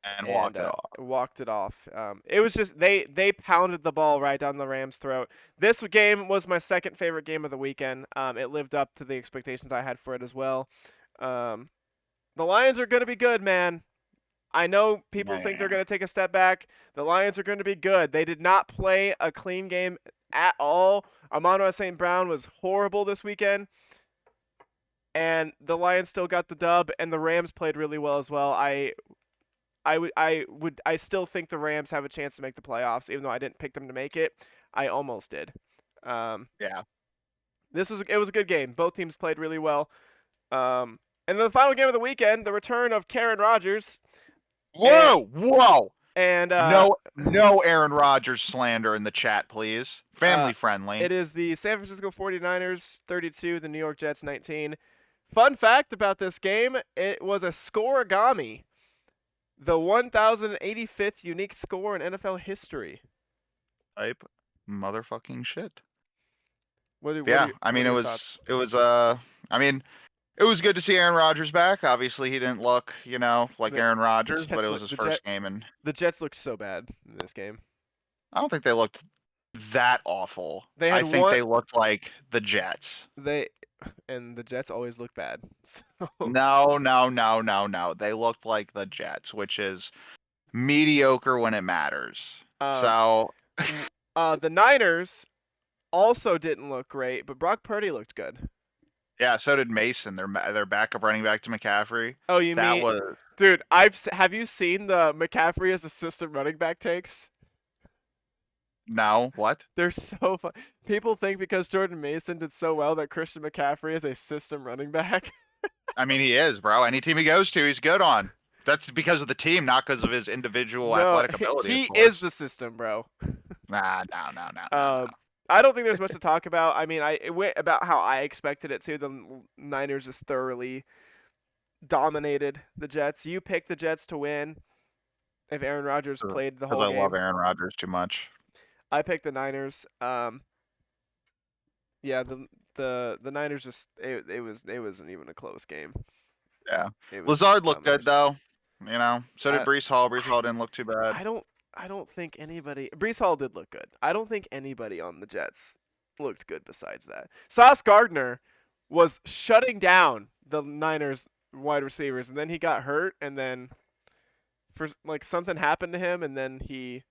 And and walk it off. walked it off. It was just they pounded the ball right down the Rams' throat. This game was my second favorite game of the weekend. It lived up to the expectations I had for it as well. Um, the Lions are going to be good, man. I know people think they're Man. going to take a step back. The Lions are going to be good. They did not play a clean game at all. Amon-Ra St. Brown was horrible this weekend, and the Lions still got the dub, and the Rams played really well as well. I still think the Rams have a chance to make the playoffs, even though I didn't pick them to make it. I almost did. Um, Yeah. it was a good game. Both teams played really well. And then the final game of the weekend, the return of Karen Rodgers. Whoa. And No Aaron Rodgers slander in the chat, please. Family friendly. it is the San Francisco 49ers 32, the New York Jets 19. Fun fact about this game, it was a scoregami. The 1085th unique score in NFL history. Type motherfucking shit. What I mean are it your thoughts? was I mean it was good to see Aaron Rodgers back. Obviously he didn't look, like The, Aaron the Rodgers, but Jets it was look his first game and the Jets looked so bad in this game. I don't think they looked that awful. They I had think one they looked like the Jets. they and the Jets always look bad. So No. They looked like the Jets, which is mediocre when it matters. um So the Niners also didn't look great, but Brock Purdy looked good. yeah, so did Mason. Their backup running back to McCaffrey. Oh, you That mean, was dude? Have you seen the McCaffrey as a system running back takes? no what? They're so fun. People think because Jordan Mason did so well that Christian McCaffrey is a system running back. I mean, he is, bro. Any team he goes to, he's good on. That's because of the team, not because of his individual No, athletic ability, of he is course. the system, bro. Nah, no. Um, I don't think there's much to talk about. I mean, it went about how I expected it to. The Niners just thoroughly dominated the Jets. You picked the Jets to win if Aaron Rodgers played the Because whole I love game. Aaron Rodgers too much. I picked the Niners. Yeah, the Niners just it wasn't even a close game. Yeah. It was Lazard looked good domination. though. So did I Brees Hall. Brees I Hall didn't look too bad. I don't think anybody. Brees Hall did look good. I don't think anybody on the Jets looked good besides that. Sauce Gardner was shutting down the Niners wide receivers, and then he got hurt, and then for like something happened to him, and then he.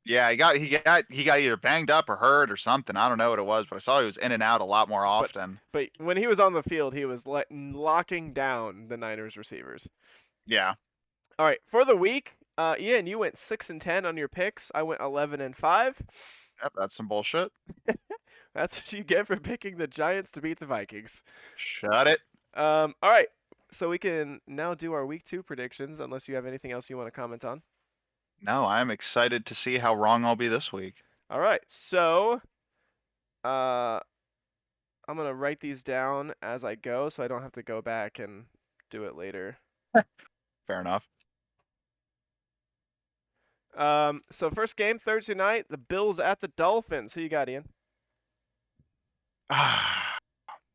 Yeah, he got either banged up or hurt or something. I don't know what it was, but I saw he was in and out a lot more But often. but when he was on the field, he was locking down the Niners receivers. Yeah. All right, for the week, Ian, you went 6-10 on your picks. I went 11-5. Yep, that's some bullshit. That's what you get for picking the Giants to beat the Vikings. Shut it. All right, so we can now do our week 2 predictions, unless you have anything else you want to comment on. No, I'm excited to see how wrong I'll be this week. All right, so I'm gonna write these down as I go, so I don't have to go back and do it later. Fair enough. So first game Thursday night, the Bills at the Dolphins. Who you got, Ian?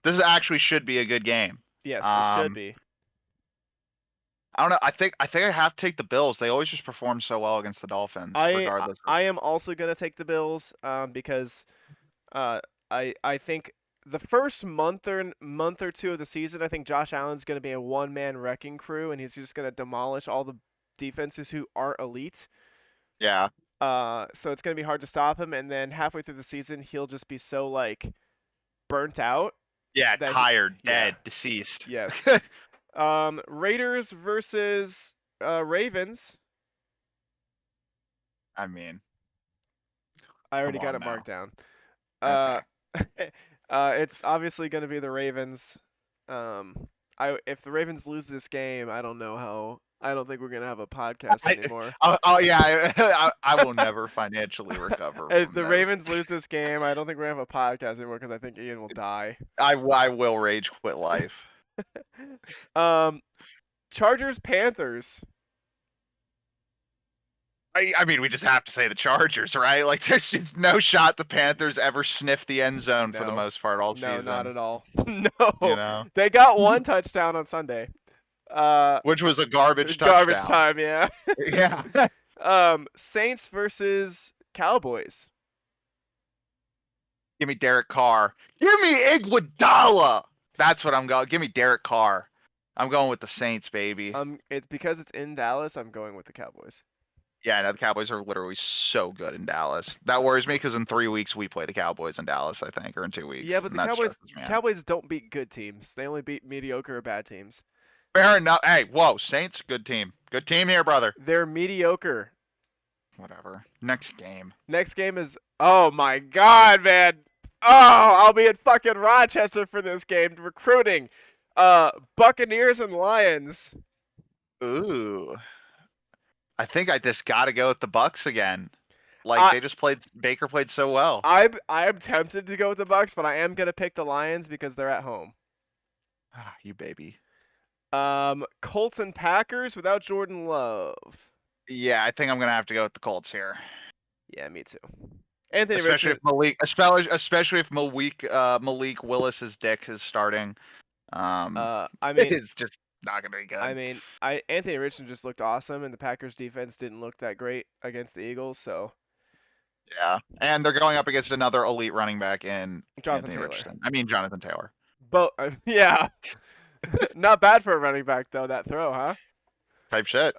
This actually should be a good game. Yes, it should Um, be. I don't know. I think I have to take the Bills. They always just perform so well against the Dolphins, I regardless of. I am also gonna take the Bills, because uh I think the first month or two of the season, I think Josh Allen's gonna be a one man wrecking crew, and he's just gonna demolish all the defenses who aren't elite. Yeah, So it's gonna be hard to stop him, and then halfway through the season, he'll just be so like burnt out yeah, that tired, yeah, dead, deceased. yes. Raiders versus Ravens. I mean, I come already got on it now. marked down. Okay. Uh, it's obviously going to be the Ravens. If the Ravens lose this game, I don't know how. I don't think we're going to have a podcast anymore. Yeah, I will never financially recover If from the this. Ravens lose this game, I don't think we're going to have a podcast anymore because I think Ian will die. I will rage quit life. Um, Chargers Panthers. I mean, we just have to say the Chargers, right? Like, there's just no shot the Panthers ever sniff the end zone for the No. most part all No, season. not at all. You No. know, They got one touchdown on Sunday. which was a garbage Garbage touchdown. time, yeah. Yeah. Saints versus Cowboys. Give me Derek Carr. Give me Iguodala. That's what I'm going. Give me Derek Carr. I'm going with the Saints, baby. It's because it's in Dallas. I'm going with the Cowboys. Yeah, no, the Cowboys are literally so good in Dallas. That worries me because in 3 weeks we play the Cowboys in Dallas, I think, or in 2 weeks. Yeah, but and the that Cowboys stresses me out. Cowboys don't beat good teams. They only beat mediocre or bad teams. Fair enough. Hey, whoa, Saints, good team. Good team here, brother. They're mediocre. Whatever. Next game. Next game is oh my god, man. Oh, I'll be in fucking Rochester for this game recruiting. Buccaneers and Lions. Ooh. I think I just got to go with the Bucks again. Like I- they just played. Baker played so well. I'm tempted to go with the Bucks, but I am gonna pick the Lions because they're at home. You baby. Colts and Packers without Jordan Love. Yeah, I think I'm gonna have to go with the Colts here. Yeah, me too. Anthony Especially Richardson. if especially if Malik Willis's dick is starting. I It mean, is just not gonna be good. Anthony Richardson just looked awesome, and the Packers defense didn't look that great against the Eagles. So Yeah, and they're going up against another elite running back in Jonathan Anthony Taylor. Richardson. I mean Jonathan Taylor. But yeah, not bad for a running back though. That throw, huh? Type shit.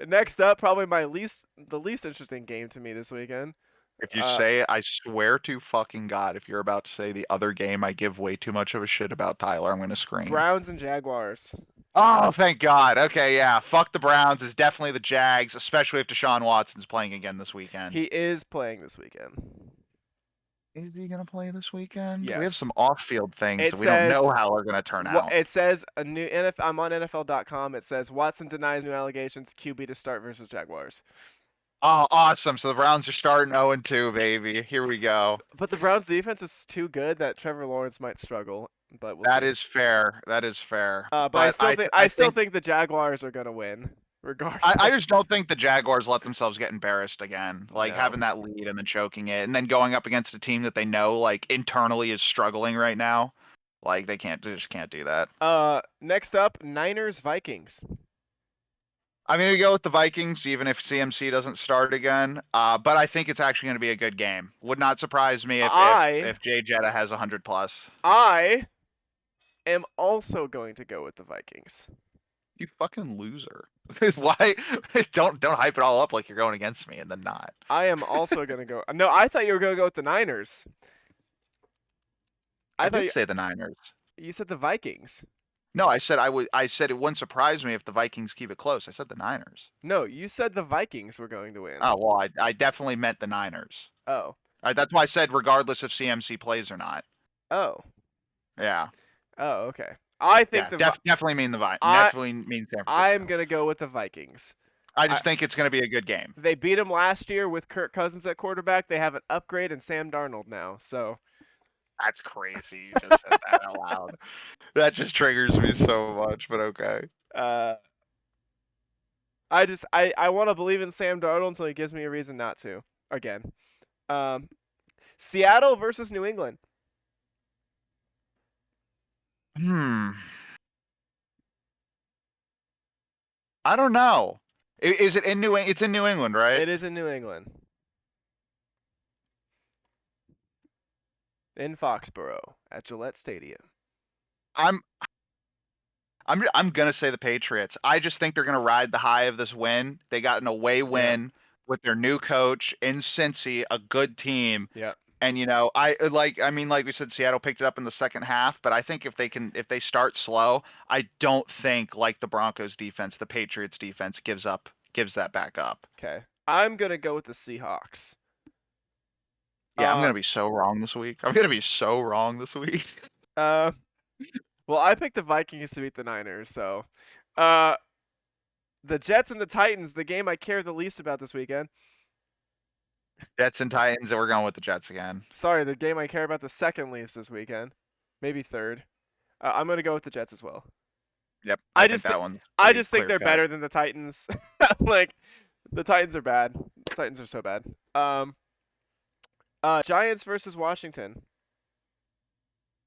Next up, probably the least interesting game to me this weekend. If you say it, I swear to fucking God, if you're about to say the other game I give way too much of a shit about Tyler, I'm gonna scream. Browns and Jaguars. Oh, thank God. Okay, yeah. Fuck the Browns is definitely the Jags, especially if Deshaun Watson's playing again this weekend. He is playing this weekend. Is he gonna play this weekend? We have Yes. some off-field things It that we don't know says- how they're gonna turn out. It says a new I'm on NFL.com. It says Watson denies new allegations. QB to start versus Jaguars. Oh, awesome. So the Browns are starting 0-2, baby. Here we go. But the Browns defense is too good that Trevor Lawrence might struggle. But we'll That see. is fair. That is fair. But I still think the Jaguars are gonna win, regardless. I just don't think the Jaguars let themselves get embarrassed again. Like No. having that lead and then choking it, and then going up against a team that they know like internally is struggling right now. Like they just can't do that. Next up, Niners Vikings. I'm gonna go with the Vikings, even if CMC doesn't start again. But I think it's actually gonna be a good game. Would not surprise me if Jay Jetta has 100+. I am also going to go with the Vikings. You fucking loser. Why? Don't hype it all up like you're going against me and then not. I am also gonna go. No, I thought you were gonna go with the Niners. I thought did say the Niners. you said the Vikings. No, I said I would. I said it wouldn't surprise me if the Vikings keep it close. I said the Niners. No, you said the Vikings were going to win. Oh well, I definitely meant the Niners. Oh. That's why I said regardless if CMC plays or not. Oh. Yeah. Oh, okay. I think definitely mean the Vikings. I- Definitely mean San Francisco. I'm gonna go with the Vikings. I just think it's going to be a good game. They beat them last year with Kirk Cousins at quarterback. They have an upgrade in Sam Darnold now. So That's crazy. You just said that out loud. That just triggers me so much. But okay. I want to believe in Sam Darnold until he gives me a reason not to. Again. Um, Seattle versus New England. Hmm. I don't know. Is it in New? It's in New England, right? It is in New England. In Foxborough at Gillette Stadium. I'm I'm gonna say the Patriots. I just think they're gonna ride the high of this win. They got an away Yeah. win with their new coach in Cincy, a good team. Yeah. And I mean, like we said, Seattle picked it up in the second half, but I think if they start slow, I don't think like the Broncos defense, the Patriots defense gives that back up. Okay. I'm gonna go with the Seahawks. Yeah, I'm Uh, gonna be so wrong this week. I'm gonna be so wrong this week. uh, well, I picked the Vikings to beat the Niners, so, uh, the Jets and the Titans, the game I care the least about this weekend. Jets and Titans, and we're going with the Jets again. Sorry, the game I care about the second least this weekend, maybe third. I'm gonna go with the Jets as well. Yep, I I think just, th- that one's I pretty just think clear they're cut. better than the Titans. Like, the Titans are bad. The Titans are so bad. Giants versus Washington.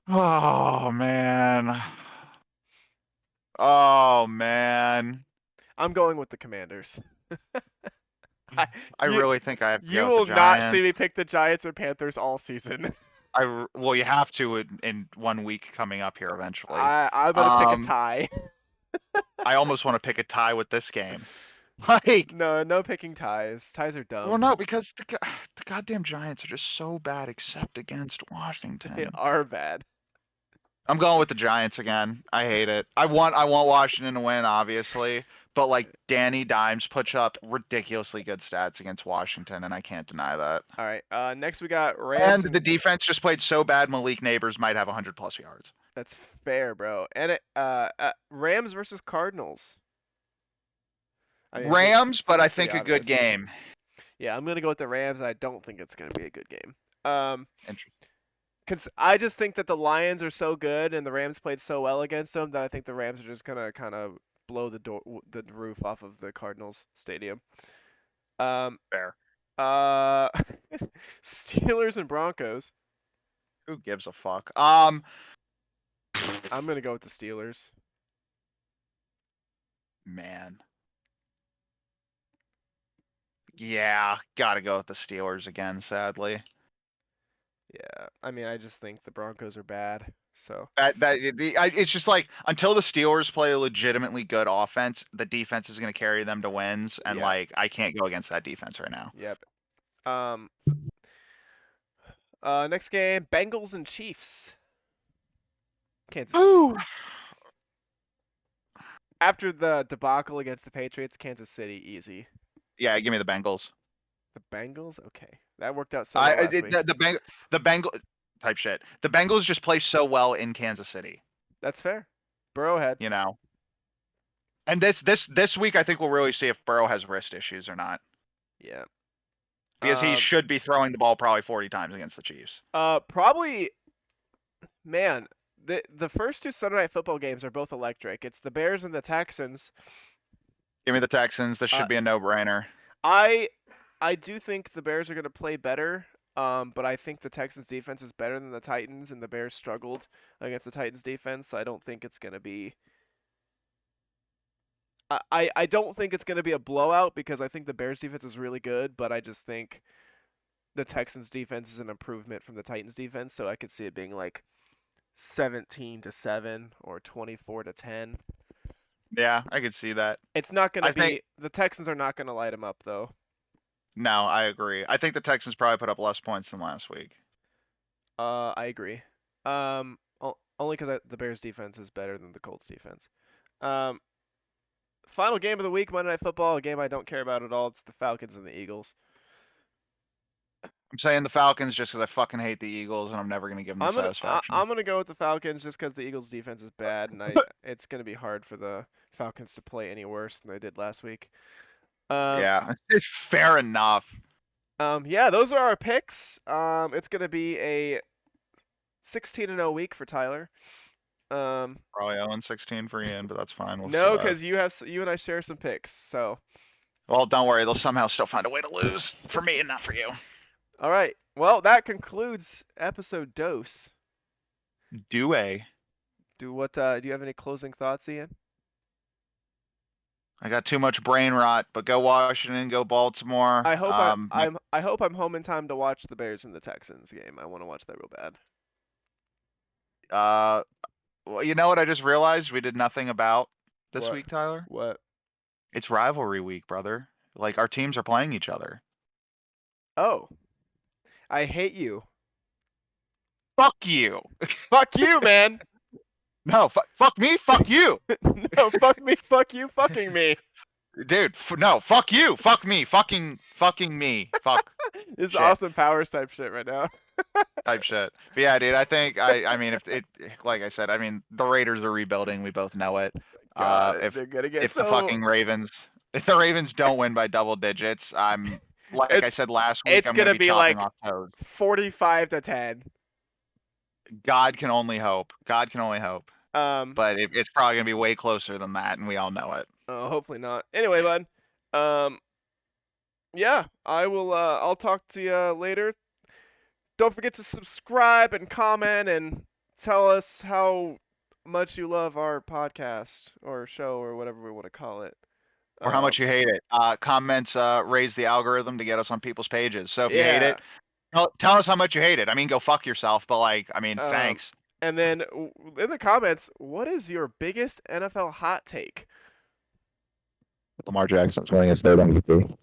Oh man. Oh man. I'm going with the Commanders. I, I you, really think I have to you go with the will not see me Giants. pick the Giants or Panthers all season. Well, you have to in 1 week coming up here eventually. I'm gonna pick a Um, tie. I almost want to pick a tie with this game. Like, No picking ties. Ties are well, dumb. no, because the goddamn Giants are just so bad, except against They Washington. are bad. I'm going with the Giants again. I hate it. I want Washington to win, obviously, but like Danny Dimes puts up ridiculously good stats against Washington, and I can't deny that. All right. Next we got And Rams the and defense just played so bad, Malik Neighbors might have 100+ yards. that's fair, bro. And Rams versus Cardinals. Rams, but I it's pretty think a good obvious. game. Yeah, I'm gonna go with the Rams. I don't think it's gonna be a good game. Um, Interesting. I just think that the Lions are so good and the Rams played so well against them that I think the Rams are just gonna kind of blow the roof off of the Cardinals stadium. Um, Fair. uh, Steelers and Broncos. Who gives a fuck? I'm gonna go with the Steelers. Man. Yeah, gotta go with the Steelers again, sadly. Yeah, I mean, I just think the Broncos are bad. So It's just like until the Steelers play a legitimately good offense, the defense is gonna carry them to wins, and yeah, like I can't go against that defense right now. yep. Um, next game, Bengals and Chiefs. Kansas City. Ooh. After the debacle against the Patriots, Kansas City easy. Yeah, give me the Bengals. The Bengals, okay, that worked out so well last week. The Bengal type shit. The Bengals just play so well in Kansas City, That's fair. Burrowhead. you know. And this week, I think we'll really see if Burrow has wrist issues or not, Yeah. because he should be throwing the ball probably 40 times against the Chiefs. Probably. Man, the first two Sunday Night Football games are both electric. It's the Bears and the Texans. Give me the Texans. This should be a no-brainer. I do think the Bears are going to play better. But I think the Texans defense is better than the Titans, and the Bears struggled against the Titans defense. So I don't think it's going to be. I don't think it's going to be a blowout because I think the Bears defense is really good, but I just think the Texans defense is an improvement from the Titans defense, so I could see it being like 17-7 or 24-10. Yeah, I could see that. It's not going I to be think the Texans are not going to light them up though. no, I agree. I think the Texans probably put up less points than last week. I agree. Only because the Bears defense is better than the Colts defense. Final game of the week, Monday Night Football, a game I don't care about at all. It's the Falcons and the Eagles. I'm saying the Falcons just because I fucking hate the Eagles and I'm never gonna give them the satisfaction. I'm gonna go with the Falcons just because the Eagles' defense is bad, and it's gonna be hard for the Falcons to play any worse than they did last week. Yeah, it's fair enough. Yeah, those are our picks. It's gonna be a 16-0 week for Tyler. Probably 0-16 for Ian, but that's fine. We'll No, survive. because you and I share some picks. So, Well, don't worry. They'll somehow still find a way to lose for me and not for you. all right. Well, that concludes episode dose. Do a. Do you have any closing thoughts, Ian? I got too much brain rot, but go Washington, go Baltimore. I hope I'm home in time to watch the Bears and the Texans game. I want to watch that real bad. Well, you know what I just realized we did nothing about this What? week, Tyler? What? It's rivalry week, brother. Like our teams are playing each other. Oh, I hate you. Fuck you. Fuck you, man. No, fuck me, fuck you. No, fuck me, fuck you, fucking me. Dude, no, fuck you, fuck me, fucking me, fuck. This is Shit. Austin Powers type shit right now. Type shit. But yeah, dude, I mean, if it, like I said, I mean, the Raiders are rebuilding. We both know it. God, If they're gonna get if so. the fucking Ravens, if the Ravens don't win by double digits, I'm like I It's- said last week, it's I'm gonna gonna be chopping like- off toes. 45-10. God can only hope. God can only hope. Um, But it's probably gonna be way closer than that, and we all know it. hopefully not. Anyway, bud. Yeah, I will. I'll talk to you later. Don't forget to subscribe and comment and tell us how much you love our podcast or show or whatever we want to call it. Or how much you hate it. Comments raise the algorithm to get us on people's pages. So if you hate it, tell us how much you hate it. I mean, go fuck yourself. But like, I mean, thanks. And then in the comments, what is your biggest NFL hot take? Lamar Jackson's winning his third MVP.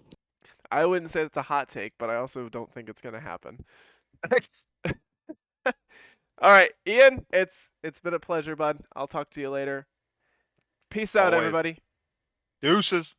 I wouldn't say it's a hot take, but I also don't think it's gonna happen. All right, Ian, it's been a pleasure, bud. I'll talk to you later. Peace out, Always. everybody. Deuces.